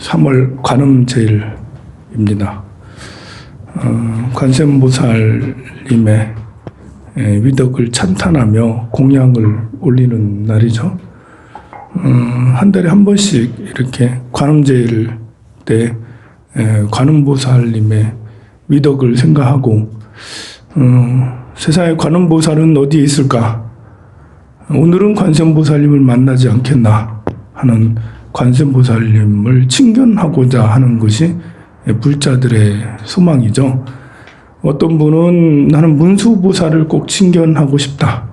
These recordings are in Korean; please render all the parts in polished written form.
3월 관음제일입니다. 관세음보살님의 위덕을 찬탄하며 공양을 올리는 날이죠. 한 달에 한 번씩 이렇게 관음제일 때 관음보살님의 위덕을 생각하고 세상에 관음보살은 어디에 있을까? 오늘은 관세음보살님을 만나지 않겠나 하는 관세음보살님을 친견하고자 하는 것이 불자들의 소망이죠. 어떤 분은 나는 문수보살을 꼭 친견하고 싶다.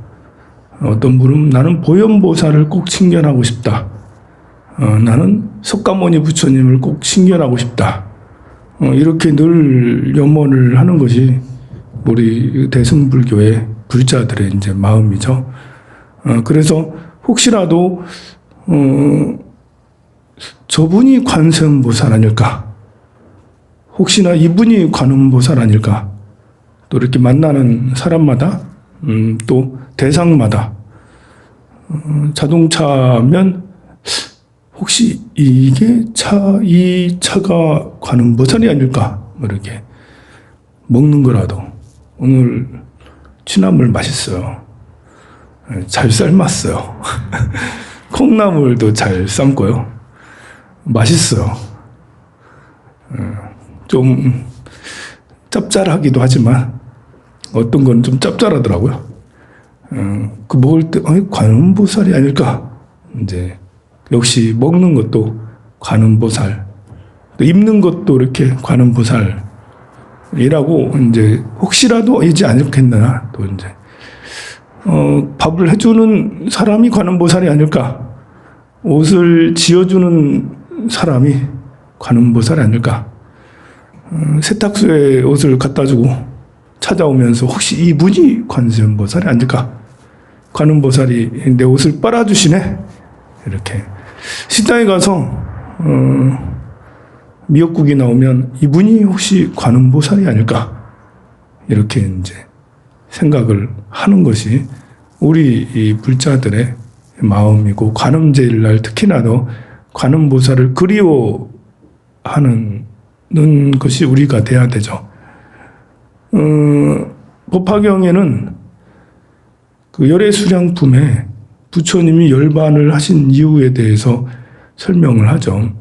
어떤 분은 나는 보현보살을 꼭 친견하고 싶다. 나는 석가모니 부처님을 꼭 친견하고 싶다. 이렇게 늘 염원을 하는 것이 우리 대승불교의 불자들의 이제 마음이죠. 그래서 혹시라도 저분이 관세음보살 아닐까? 혹시나 이분이 관음보살 아닐까? 또 이렇게 만나는 사람마다 또 대상마다 자동차면 혹시 이 차가 관음보살이 아닐까? 뭐 이렇게 먹는 거라도 오늘 취나물 맛있어요. 잘 삶았어요. 콩나물도 잘 삶고요. 맛있어요. 좀 짭짤하기도 하지만 어떤 건 좀 짭짤하더라고요. 그 먹을 때 관음보살이 아닐까? 이제 역시 먹는 것도 관음보살, 또 입는 것도 이렇게 관음보살이라고 이제 혹시라도 이지 않겠나? 또 이제 밥을 해주는 사람이 관음보살이 아닐까? 옷을 지어주는 사람이 관음보살이 아닐까? 세탁소에 옷을 갖다 주고 찾아오면서 혹시 이분이 관세음보살이 아닐까? 관음보살이 내 옷을 빨아주시네? 이렇게. 식당에 가서, 미역국이 나오면 이분이 혹시 관음보살이 아닐까? 이렇게 이제 생각을 하는 것이 우리 이 불자들의 마음이고, 관음제일날 특히나도 관음보살을 그리워하는 것이 우리가 돼야 되죠. 법화경에는 그 열애수량품에 부처님이 열반을 하신 이유에 대해서 설명을 하죠.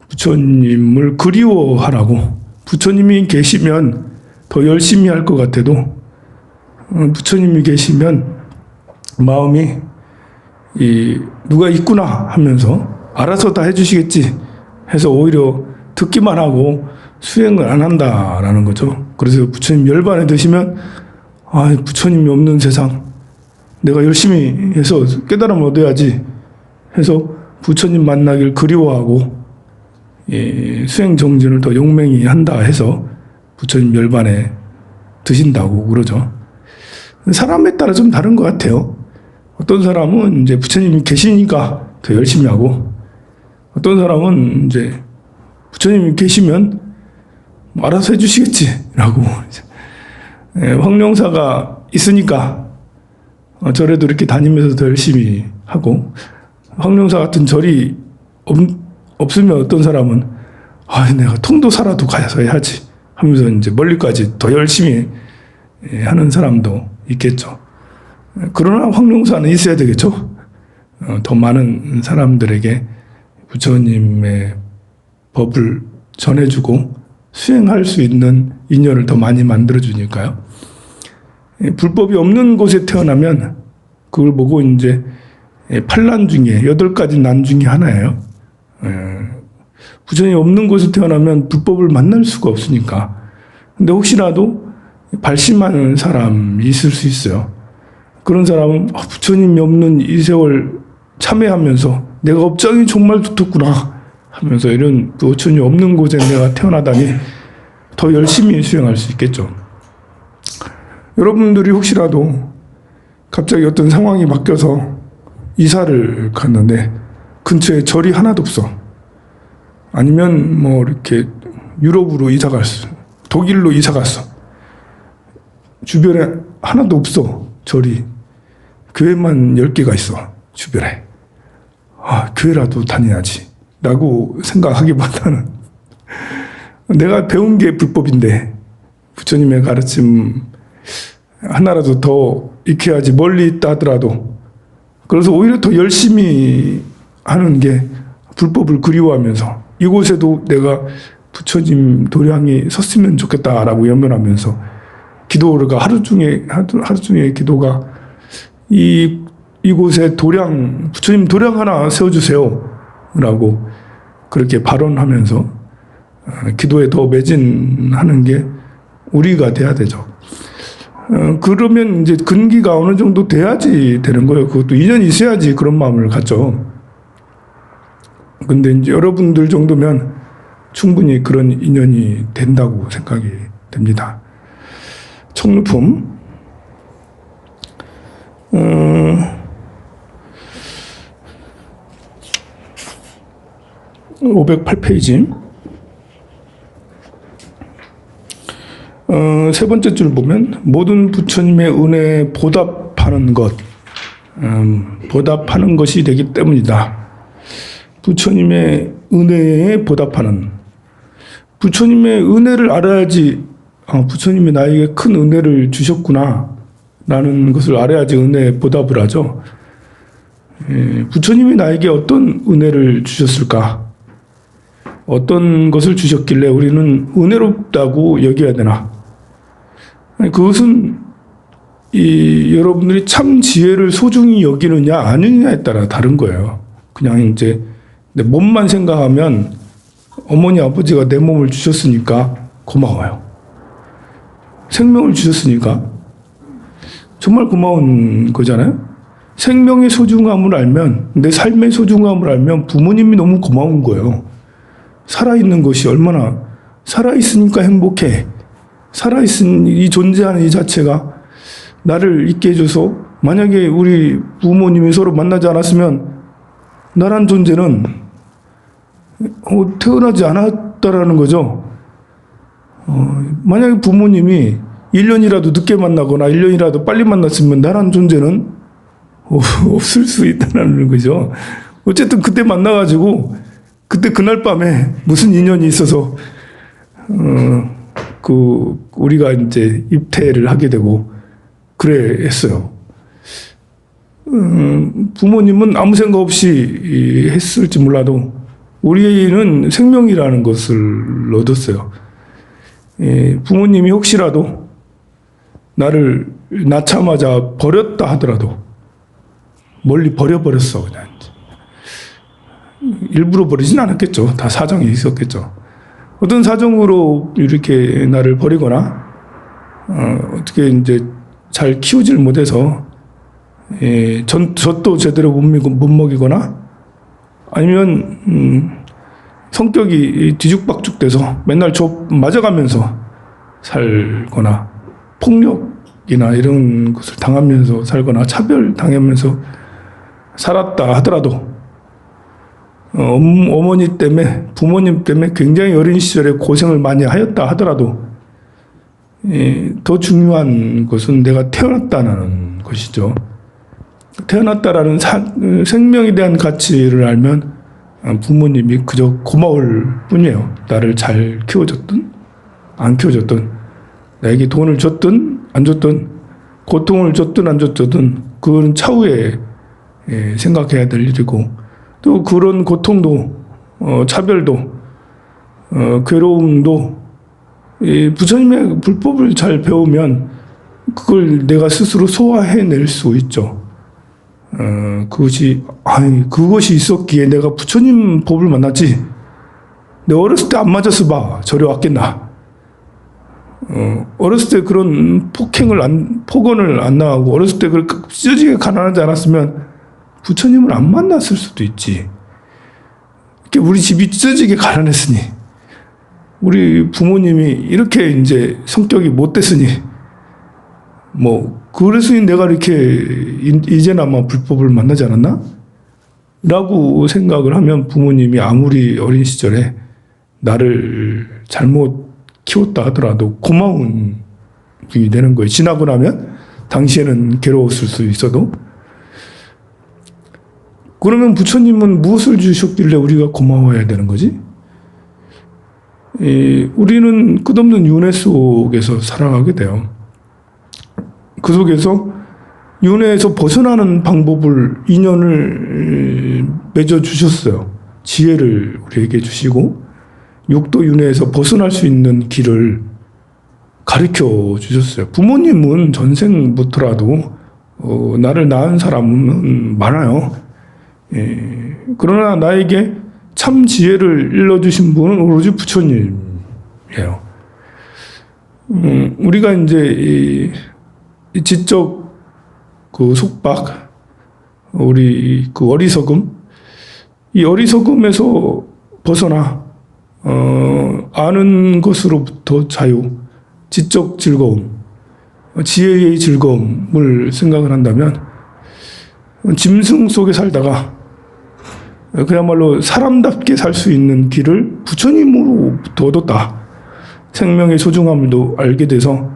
부처님을 그리워하라고. 부처님이 계시면 더 열심히 할 것 같아도 부처님이 계시면 마음이 누가 있구나 하면서 알아서 다 해주시겠지 해서 오히려 듣기만 하고 수행을 안 한다라는 거죠. 그래서 부처님 열반에 드시면 부처님이 없는 세상 내가 열심히 해서 깨달음을 얻어야지 해서 부처님 만나길 그리워하고 수행 정진을 더 용맹히 한다 해서 부처님 열반에 드신다고 그러죠. 사람에 따라 좀 다른 것 같아요. 어떤 사람은 이제 부처님이 계시니까 더 열심히 하고 어떤 사람은 이제 부처님이 계시면 알아서 해주시겠지라고 황룡사가 있으니까 절에도 이렇게 다니면서 더 열심히 하고 황룡사 같은 절이 없으면 어떤 사람은 내가 통도사라도 가서 해야지 하면서 이제 멀리까지 더 열심히 하는 사람도 있겠죠. 그러나 황룡사는 있어야 되겠죠. 더 많은 사람들에게 부처님의 법을 전해주고 수행할 수 있는 인연을 더 많이 만들어주니까요. 불법이 없는 곳에 태어나면 그걸 보고 이제 8난 중에 8가지 난 중에 하나예요. 부처님이 없는 곳에 태어나면 불법을 만날 수가 없으니까. 근데 혹시라도 발심하는 사람이 있을 수 있어요. 그런 사람은 부처님이 없는 이 세월 참회하면서 내가 업장이 정말 두텁구나 하면서 이런 부처님이 없는 곳에 내가 태어나다니 더 열심히 수행할 수 있겠죠. 여러분들이 혹시라도 갑자기 어떤 상황이 바뀌어서 이사를 갔는데 근처에 절이 하나도 없어. 아니면 뭐 이렇게 유럽으로 이사 갔어. 독일로 이사 갔어. 주변에 하나도 없어. 절이. 교회만 10개가 있어. 주변에. 교회라도 다녀야지. 라고 생각하기보다는 내가 배운 게 불법인데 부처님의 가르침 하나라도 더 익혀야지, 멀리 있다 하더라도. 그래서 오히려 더 열심히 하는 게 불법을 그리워하면서 이곳에도 내가 부처님 도량이 섰으면 좋겠다라고 염원하면서 기도가 하루 중에 기도가 이곳에 부처님 도량 하나 세워주세요 라고 그렇게 발언하면서 기도에 더 매진하는 게 우리가 돼야 되죠. 그러면 이제 근기가 어느 정도 돼야지 되는 거예요. 그것도 인연이 있어야지 그런 마음을 갖죠. 근데 이제 여러분들 정도면 충분히 그런 인연이 된다고 생각이 됩니다. 청루품 508페이지 세 번째 줄 보면 모든 부처님의 은혜에 보답하는 것이 되기 때문이다. 부처님의 은혜에 보답하는, 부처님의 은혜를 알아야지 부처님이 나에게 큰 은혜를 주셨구나 라는 것을 알아야지 은혜에 보답을 하죠. 부처님이 나에게 어떤 은혜를 주셨을까? 어떤 것을 주셨길래 우리는 은혜롭다고 여겨야 되나? 그것은 여러분들이 참 지혜를 소중히 여기느냐 아니느냐에 따라 다른 거예요. 그냥 이제 내 몸만 생각하면 어머니 아버지가 내 몸을 주셨으니까 고마워요. 생명을 주셨으니까 정말 고마운 거잖아요. 생명의 소중함을 알면, 내 삶의 소중함을 알면 부모님이 너무 고마운 거예요. 살아있는 것이 얼마나, 살아있으니까 행복해. 살아있은 이 존재하는 이 자체가 나를 있게 해줘서, 만약에 우리 부모님이 서로 만나지 않았으면 나란 존재는 태어나지 않았다라는 거죠. 만약에 부모님이 1년이라도 늦게 만나거나 1년이라도 빨리 만났으면 나란 존재는 없을 수 있다는 거죠. 어쨌든 그때 만나가지고 그날 밤에 무슨 인연이 있어서 우리가 이제 입퇴를 하게 되고 그래 했어요. 부모님은 아무 생각 없이 했을지 몰라도 우리는 생명이라는 것을 얻었어요. 부모님이 혹시라도 나를 낳자마자 버렸다 하더라도 멀리 버려버렸어. 그냥 일부러 버리진 않았겠죠. 다 사정이 있었겠죠. 어떤 사정으로 이렇게 나를 버리거나 어떻게 이제 잘 키우질 못해서 젖도 제대로 못 먹이거나 아니면 성격이 뒤죽박죽돼서 맨날 좁 맞아가면서 살거나 폭력이나 이런 것을 당하면서 살거나 차별당하면서 살았다 하더라도 어머니 때문에, 부모님 때문에 굉장히 어린 시절에 고생을 많이 하였다 하더라도 더 중요한 것은 내가 태어났다는 것이죠. 태어났다라는 생명에 대한 가치를 알면 부모님이 그저 고마울 뿐이에요. 나를 잘 키워줬든 안 키워줬든, 나에게 돈을 줬든 안 줬든, 고통을 줬든 안 줬든 그건 차후에 생각해야 될 일이고, 또 그런 고통도 차별도 괴로움도 부처님의 불법을 잘 배우면 그걸 내가 스스로 소화해낼 수 있죠. 그것이 있었기에 내가 부처님 법을 만났지. 내가 어렸을 때 안 맞았어 봐. 저리 왔겠나. 어렸을 때 그런 폭언을 안 나가고, 어렸을 때 그렇게 찢어지게 가난하지 않았으면 부처님을 안 만났을 수도 있지. 우리 집이 찢어지게 가난했으니, 우리 부모님이 이렇게 이제 성격이 못됐으니, 그래서 내가 이렇게 이제나마 불법을 만나지 않았나? 라고 생각을 하면 부모님이 아무리 어린 시절에 나를 잘못 키웠다 하더라도 고마운 분이 되는 거예요. 지나고 나면 당시에는 괴로웠을 수 있어도. 그러면 부처님은 무엇을 주셨길래 우리가 고마워해야 되는 거지? 우리는 끝없는 윤회 속에서 살아가게 돼요. 그 속에서 윤회에서 벗어나는 방법을, 인연을 맺어 주셨어요. 지혜를 우리에게 주시고 육도 윤회에서 벗어날 수 있는 길을 가르쳐 주셨어요. 부모님은 전생부터라도 나를 낳은 사람은 많아요. 그러나 나에게 참 지혜를 일러주신 분은 오로지 부처님이에요. 우리가 이제 이 지적 그 속박, 우리 그 어리석음, 이 어리석음에서 벗어나 아는 것으로부터 자유, 지적 즐거움, 지혜의 즐거움을 생각을 한다면 짐승 속에 살다가 그야말로 사람답게 살 수 있는 길을 부처님으로부터 얻었다. 생명의 소중함도 알게 돼서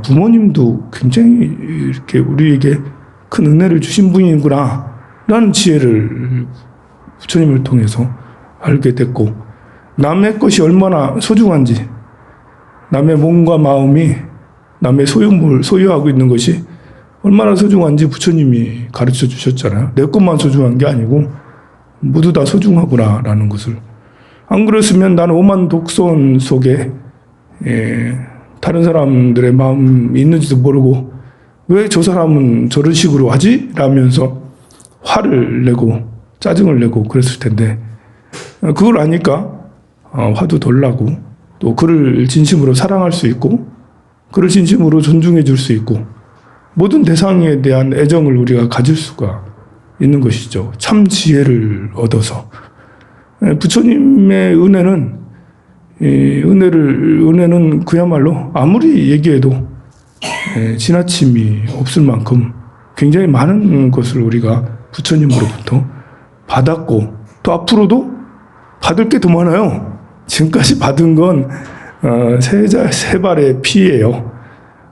부모님도 굉장히 이렇게 우리에게 큰 은혜를 주신 분이구나 라는 지혜를 부처님을 통해서 알게 됐고, 남의 것이 얼마나 소중한지, 남의 몸과 마음이 남의 소유물, 소유하고 있는 것이 얼마나 소중한지 부처님이 가르쳐 주셨잖아요. 내 것만 소중한 게 아니고 모두 다 소중하구나 라는 것을. 안 그랬으면 나는 오만 독선 속에 다른 사람들의 마음이 있는지도 모르고 왜 저 사람은 저런 식으로 하지? 라면서 화를 내고 짜증을 내고 그랬을 텐데, 그걸 아니까 화도 덜 나고 또 그를 진심으로 사랑할 수 있고 그를 진심으로 존중해 줄 수 있고 모든 대상에 대한 애정을 우리가 가질 수가 있는 것이죠. 참 지혜를 얻어서. 부처님의 은혜는 그야말로 아무리 얘기해도 지나침이 없을 만큼 굉장히 많은 것을 우리가 부처님으로부터 받았고 또 앞으로도 받을 게 더 많아요. 지금까지 받은 건 세 발의 피예요.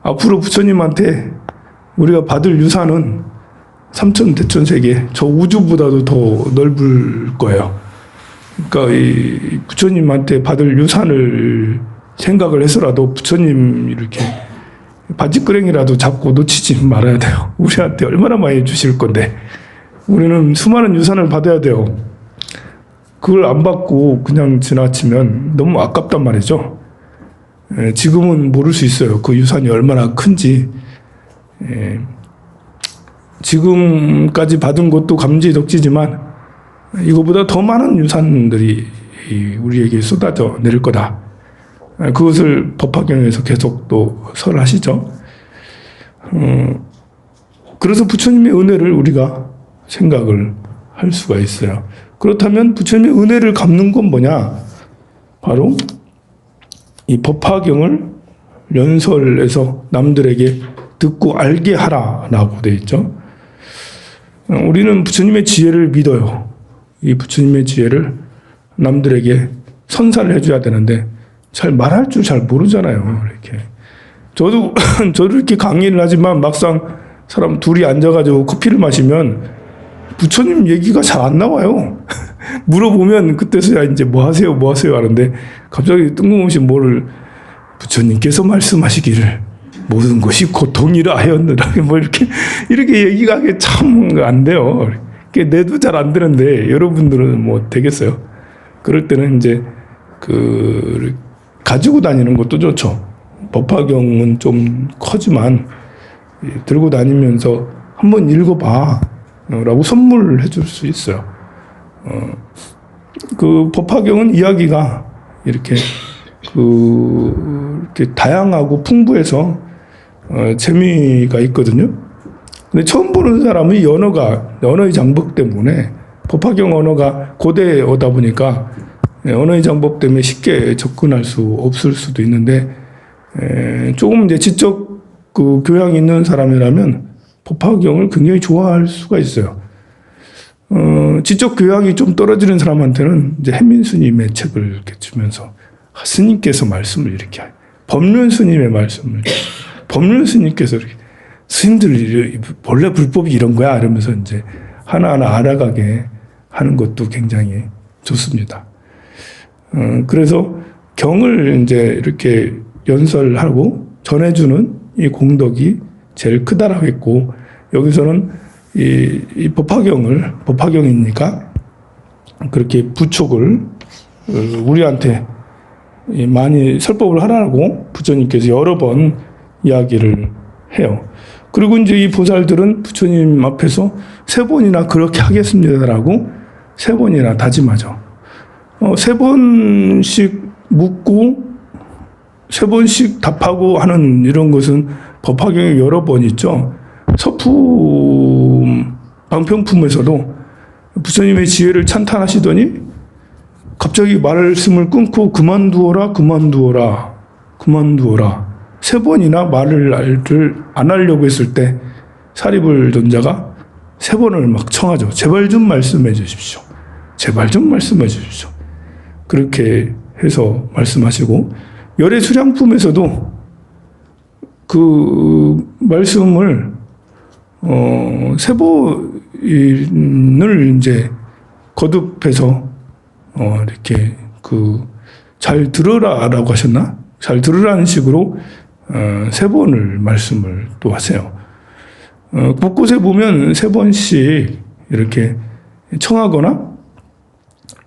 앞으로 부처님한테 우리가 받을 유산은 삼천대천세계, 저 우주보다도 더 넓을 거예요. 그러니까 이 부처님한테 받을 유산을 생각을 해서라도 부처님 이렇게 바지끄랭이라도 잡고 놓치지 말아야 돼요. 우리한테 얼마나 많이 주실 건데 우리는 수많은 유산을 받아야 돼요. 그걸 안 받고 그냥 지나치면 너무 아깝단 말이죠. 지금은 모를 수 있어요. 그 유산이 얼마나 큰지. 지금까지 받은 것도 감지덕지지만 이거보다 더 많은 유산들이 우리에게 쏟아져 내릴 거다. 그것을 법화경에서 계속 또 설하시죠. 그래서 부처님의 은혜를 우리가 생각을 할 수가 있어요. 그렇다면 부처님의 은혜를 갚는 건 뭐냐? 바로 이 법화경을 연설해서 남들에게 듣고 알게 하라라고 되어 있죠. 우리는 부처님의 지혜를 믿어요. 이 부처님의 지혜를 남들에게 선사를 해줘야 되는데 잘 말할 줄 잘 모르잖아요. 이렇게 저도 이렇게 강의를 하지만 막상 사람 둘이 앉아가지고 커피를 마시면 부처님 얘기가 잘 안 나와요. 물어보면 그때서야 이제 뭐 하세요 하는데 갑자기 뜬금없이 부처님께서 말씀하시기를 모든 것이 고통이라 하였느라 뭐 이렇게 얘기가 하기 참 안 돼요. 내도 잘 안 되는데 여러분들은 뭐 되겠어요? 그럴 때는 이제 가지고 다니는 것도 좋죠. 법화경은 좀 커지만 들고 다니면서 한번 읽어봐 라고 선물을 해줄 수 있어요. 그 법화경은 이야기가 이렇게 다양하고 풍부해서 재미가 있거든요. 근데 처음 보는 사람은 언어의 장벽 때문에 법화경 언어가 고대어다 보니까 언어의 장벽 때문에 쉽게 접근할 수 없을 수도 있는데 조금 이제 지적 교양이 있는 사람이라면 법화경을 굉장히 좋아할 수가 있어요. 지적 교양이 좀 떨어지는 사람한테는 이제 혜민 스님의 책을 이렇게 주면서 스님께서 말씀을 이렇게 법륜 스님의 말씀을 법륜 스님께서 이렇게 스님들 원래 불법이 이런 거야 이러면서 이제 하나하나 알아가게 하는 것도 굉장히 좋습니다. 그래서 경을 이제 이렇게 연설하고 전해주는 이 공덕이 제일 크다라고 했고, 여기서는 이 법화경이니까 그렇게 부촉을 우리한테 많이 설법을 하라고 부처님께서 여러 번 이야기를 해요. 그리고 이제 이 보살들은 부처님 앞에서 3번이나 그렇게 하겠습니다라고 3번이나 다짐하죠. 3번씩 묻고 3번씩 답하고 하는 이런 것은 법화경에 여러 번 있죠. 서품 방평품에서도 부처님의 지혜를 찬탄하시더니 갑자기 말씀을 끊고 그만두어라 3번이나 말을 안 하려고 했을 때 사리불 존자가 3번을 막 청하죠. 제발 좀 말씀해 주십시오. 제발 좀 말씀해 주십시오. 그렇게 해서 말씀하시고, 열애 수량품에서도 그 말씀을 3번을 이제 거듭해서 이렇게 잘 들으라라고 하셨나? 잘 들으라는 식으로 3번을 말씀을 또 하세요. 곳곳에 보면 3번씩 이렇게 청하거나,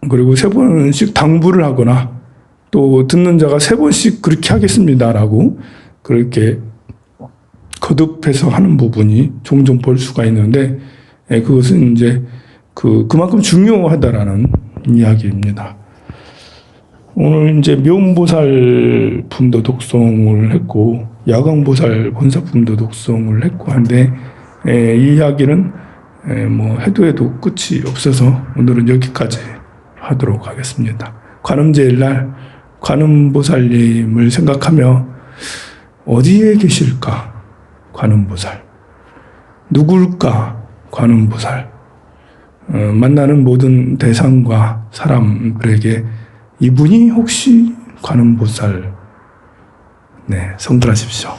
그리고 3번씩 당부를 하거나, 또 듣는 자가 3번씩 그렇게 하겠습니다라고 그렇게 거듭해서 하는 부분이 종종 볼 수가 있는데, 그것은 이제 그만큼 중요하다라는 이야기입니다. 오늘 이제 묘음보살품도 독송을 했고, 야광보살 본사품도 독송을 했고 한데, 이 이야기는 뭐 해도 끝이 없어서 오늘은 여기까지 하도록 하겠습니다. 관음제일날 관음보살님을 생각하며 어디에 계실까? 관음보살. 누굴까? 관음보살. 만나는 모든 대상과 사람들에게 이분이 혹시 관음보살, 성불하십시오.